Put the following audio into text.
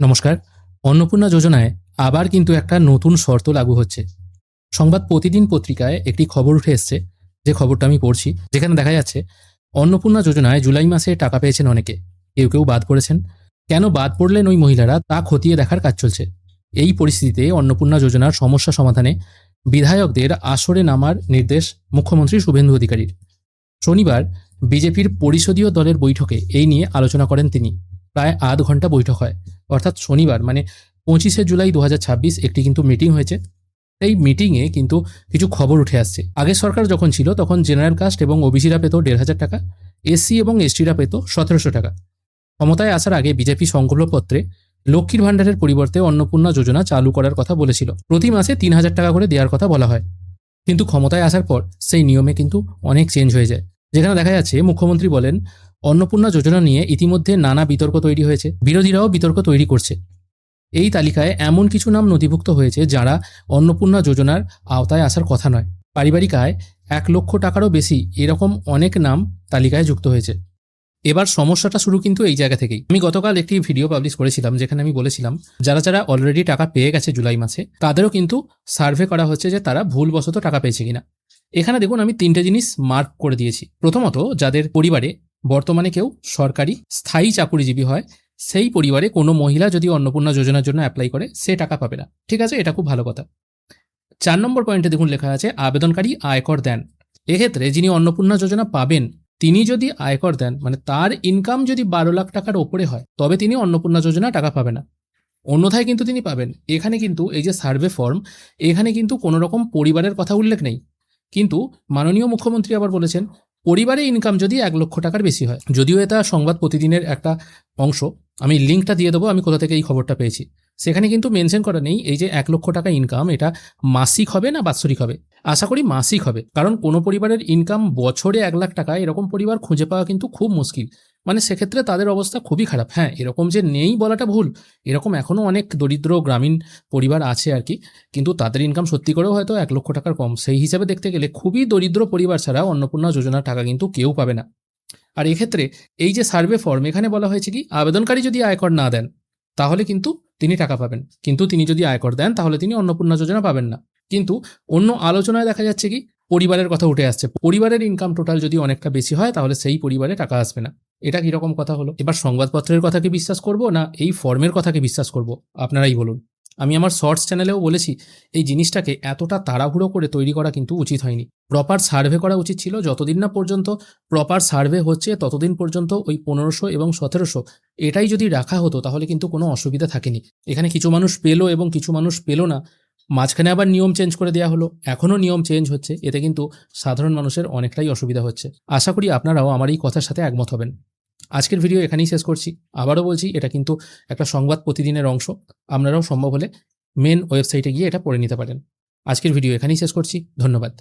নমস্কার। অন্নপূর্ণা যোজনায় আবার কিন্তু একটা নতুন শর্ত লাগু হচ্ছে। সংবাদ প্রতিদিন পত্রিকায় একটি খবর উঠে এসছে, যে খবরটা আমি পড়ছি, যেখানে দেখা যাচ্ছে অন্নপূর্ণা যোজনায় জুলাই মাসে টাকা পেয়েছেন অনেকে, কেউ কেউ বাদ পড়েছেন। কেন বাদ পড়লেন ওই মহিলারা, তা খতিয়ে দেখার কাজ চলছে। এই পরিস্থিতিতে অন্নপূর্ণা যোজনার সমস্যা সমাধানে বিধায়কদের আসরে নামার নির্দেশ মুখ্যমন্ত্রী শুভেন্দু অধিকারীর। শনিবার বিজেপির পরিষদীয় দলের বৈঠকে এই নিয়ে আলোচনা করেন তিনি। প্রায় আধ ঘন্টা বৈঠক হয়, অর্থাৎ শনিবার মানে 25শে জুলাই 2026 একটি কিন্তু মিটিং হয়েছে। এই মিটিংয়ে কিন্তু কিছু খবর উঠে আসছে। আগের সরকার যখন ছিল তখন জেনারেল কাস্ট এবং ওবিসিরা পেত 1,500 টাকা, এসসি এবং এসটিরা পেত 1,700 টাকা। ক্ষমতায় আসার আগে বিজেপি সংকল্পপত্রে লক্ষ্মীর ভাণ্ডারের পরিবর্তে অন্নপূর্ণা যোজনা চালু করার কথা বলেছিল। প্রতি মাসে 3,000 টাকা করে দেওয়ার কথা বলা হয়। কিন্তু ক্ষমতায় আসার পর সেই নিয়মে কিন্তু অনেক চেঞ্জ হয়ে যায়। যেখানে দেখা যাচ্ছে মুখ্যমন্ত্রী বলেন, অন্নপূর্ণা যোজনা নিয়ে ইতিমধ্যে নানা বিতর্ক তৈরি হয়েছে, বিরোধীরাও বিতর্ক তৈরি করছে। এই তালিকায় এমন কিছু নাম নথিভুক্ত হয়েছে যারা অন্নপূর্ণা যোজনার আওতায় আসার কথা নয়। পারিবারিক আয় 1,00,000 টাকারও বেশি, এরকম অনেক নাম তালিকায় যুক্ত হয়েছে। এবার সমস্যাটা শুরু কিন্তু এই জায়গা থেকেই। আমি গতকাল একটি ভিডিও পাবলিশ করেছিলাম, যেখানে আমি বলেছিলাম যারা যারা অলরেডি টাকা পেয়ে গেছে জুলাই মাসে, তাদেরও কিন্তু সার্ভে করা হচ্ছে যে তারা ভুলবশত টাকা পেয়েছে কিনা। এখানে দেখুন আমি 3টে জিনিস মার্ক করে দিয়েছি। প্রথমত, যাদের পরিবারে বর্তমানে কেউ সরকারি স্থায়ী চাকুরিজীবী হয়, সেই পরিবারে কোনো মহিলা যদি অন্নপূর্ণা যোজনার জন্য অ্যাপ্লাই করে, সে টাকা পাবে না। ঠিক আছে, এটা খুব ভালো কথা। 4 নম্বর পয়েন্টে দেখুন লেখা আছে আবেদনকারী আয়কর দেন। এক্ষেত্রে যিনি অন্নপূর্ণা যোজনা পাবেন, তিনি যদি আয়কর দেন, মানে তার ইনকাম যদি 12 লাখ টাকার ওপরে হয়, তবে তিনি অন্নপূর্ণা যোজনা টাকা পাবে না। অন্যথায় কিন্তু তিনি পাবেন। এখানে কিন্তু এই যে সার্ভে ফর্ম, এখানে কিন্তু কোনো রকম পরিবারের কথা উল্লেখ নেই। কিন্তু মাননীয় মুখ্যমন্ত্রী আবার বলেছেন, পরিবারে ইনকাম যদি 1,00,000 টাকার বেশি হয়। যদিও এটা সংবাদ প্রতিদিনের একটা অংশ, আমি লিঙ্কটা দিয়ে দেবো আমি কোথা থেকে এই খবরটা পেয়েছি। সেখানে কিন্তু মেনশন করা নেই এই যে 1,00,000 টাকা ইনকাম, এটা মাসিক হবে না বাৎসরিক হবে। আশা করি মাসিক হবে, কারণ কোনো পরিবারের ইনকাম বছরে 1,00,000 টাকা এরকম পরিবার খুঁজে পাওয়া কিন্তু খুব মুশকিল। মানে সেক্ষেত্রে তাদের অবস্থা খুবই খারাপ। হ্যাঁ, এরকম যে নেই বলাটা ভুল, এরকম এখনও অনেক দরিদ্র গ্রামীণ পরিবার আছে আর কি, কিন্তু তাদের ইনকাম সত্যি করেও হয়তো 1,00,000 টাকার কম। সেই হিসাবে দেখতে গেলে খুবই দরিদ্র পরিবার ছাড়া অন্নপূর্ণা যোজনার টাকা কিন্তু কেউ পাবে না। আর এক্ষেত্রে এই যে সার্ভে ফর্ম, এখানে বলা হয়েছে কি, আবেদনকারী যদি আয়কর না দেন তাহলে কিন্তু তিনি টাকা পাবেন, কিন্তু তিনি যদি আয়কর দেন তাহলে তিনি অন্নপূর্ণা যোজনা পাবেন না। কিন্তু অন্য আলোচনায় দেখা যাচ্ছে কি, পরিবারের কথা উঠে আসছে। পরিবারের ইনকাম টোটাল যদি অনেকটা বেশি হয় তাহলে সেই পরিবারে টাকা আসবে না। এটা কিরকম কথা হলো? এবার সংবাদপত্রের কথাকে বিশ্বাস করব না এই ফর্মের কথাকে বিশ্বাস করব, আপনারাই বলুন। আমি আমার শর্টস চ্যানেলেও বলেছি, এই জিনিসটাকে এতটা তাড়াহুড়ো করে তৈরি করা কিন্তু উচিত হয়নি। প্রপার সার্ভে করা উচিত ছিল। যতদিন না পর্যন্ত প্রপার সার্ভে হচ্ছে ততদিন পর্যন্ত ওই 1500 এবং 1700 এটাই যদি রাখা হতো তাহলে কিন্তু কোনো অসুবিধা থাকেনি। এখানে কিছু মানুষ পেলো এবং কিছু মানুষ পেলো না, মাঝখানে আবার নিয়ম চেঞ্জ করে দেওয়া হলো, এখনও নিয়ম চেঞ্জ হচ্ছে। এতে কিন্তু সাধারণ মানুষের অনেকটাই অসুবিধা হচ্ছে। আশা করি আপনারাও আমার এই কথার সাথে একমত হবেন। আজকের ভিডিও এখানেই শেষ করছি। আবারও বলছি, এটা কিন্তু একটা সংবাদ প্রতিদিনের অংশ। আপনারাও সম্ভব হলে মেন ওয়েবসাইটে গিয়ে এটা পড়ে নিতে পারেন। আজকের ভিডিও এখানেই শেষ করছি। ধন্যবাদ।